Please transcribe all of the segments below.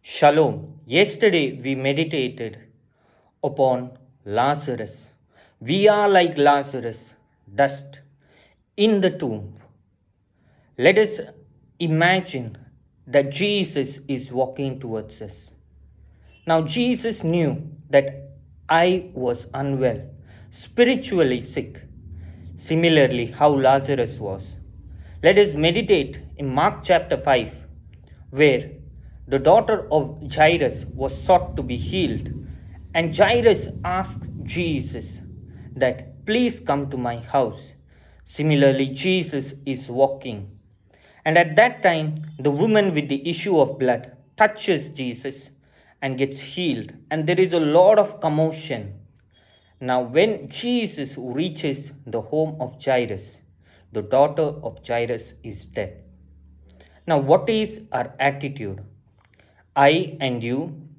Shalom. Yesterday we meditated upon Lazarus. We are like Lazarus, dust in the tomb. Let us imagine that Jesus is walking towards us. Now, Jesus knew that I was unwell, spiritually sick, similarly, how Lazarus was. Let us meditate in Mark chapter 5, where the daughter of Jairus was sought to be healed, and Jairus asked Jesus that, please come to my house. Similarly, Jesus is walking. And at that time, the woman with the issue of blood touches Jesus and gets healed. And there is a lot of commotion. Now, when Jesus reaches the home of Jairus, the daughter of Jairus is dead. Now, what is our attitude? I and you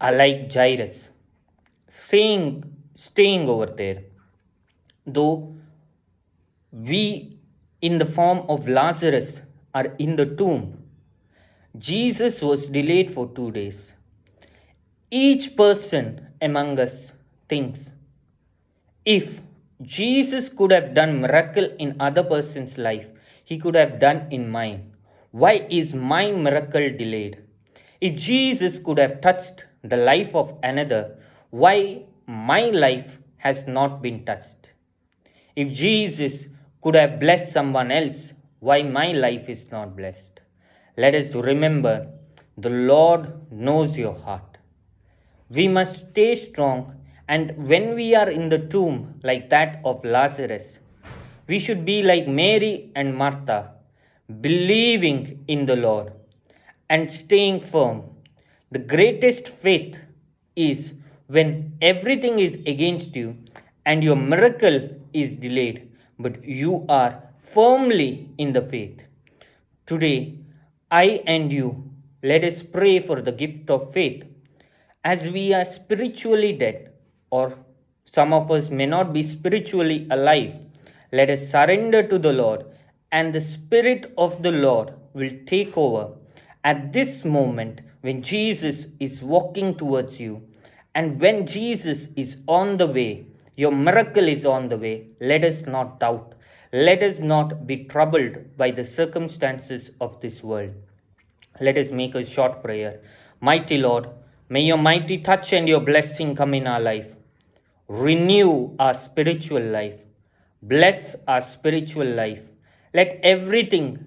are like Jairus, staying over there. Though we, in the form of Lazarus, are in the tomb, Jesus was delayed for 2 days. Each person among us thinks, if Jesus could have done miracle in other person's life, he could have done in mine. Why is my miracle delayed? If Jesus could have touched the life of another, why my life has not been touched? If Jesus could have blessed someone else, why my life is not blessed? Let us remember the Lord knows your heart. We must stay strong, and when we are in the tomb like that of Lazarus, we should be like Mary and Martha, believing in the Lord and staying firm. The greatest faith is when everything is against you and your miracle is delayed, but you are firmly in the faith. Today, I and you, let us pray for the gift of faith. As we are spiritually dead, or some of us may not be spiritually alive, let us surrender to the Lord, and the Spirit of the Lord will take over. At this moment, when Jesus is walking towards you, and when Jesus is on the way, your miracle is on the way, let us not doubt. Let us not be troubled by the circumstances of this world. Let us make a short prayer. Mighty Lord, may your mighty touch and your blessing come in our life. Renew our spiritual life. Bless our spiritual life. Let everything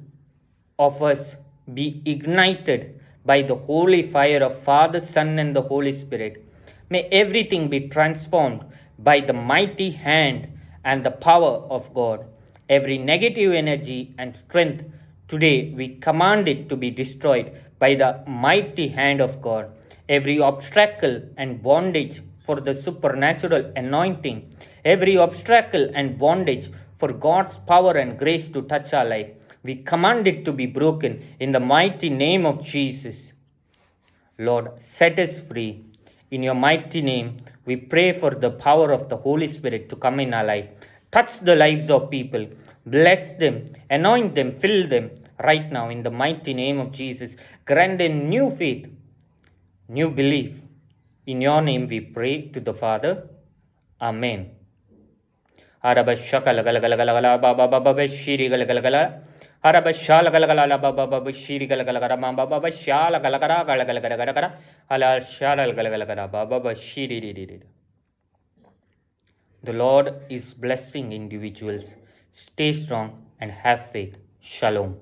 of us be ignited by the holy fire of Father, Son, and the Holy Spirit. May everything be transformed by the mighty hand and the power of God. Every negative energy and strength today we command it to be destroyed by the mighty hand of God. Every obstacle and bondage for the supernatural anointing, every obstacle and bondage for God's power and grace to touch our life, we command it to be broken in the mighty name of Jesus. Lord, set us free. In your mighty name, we pray for the power of the Holy Spirit to come in our life. Touch the lives of people. Bless them, anoint them, fill them right now in the mighty name of Jesus. Grant them new faith, new belief. In your name we pray to the Father. Amen. The Lord is blessing individuals. Stay strong and have faith. Shalom.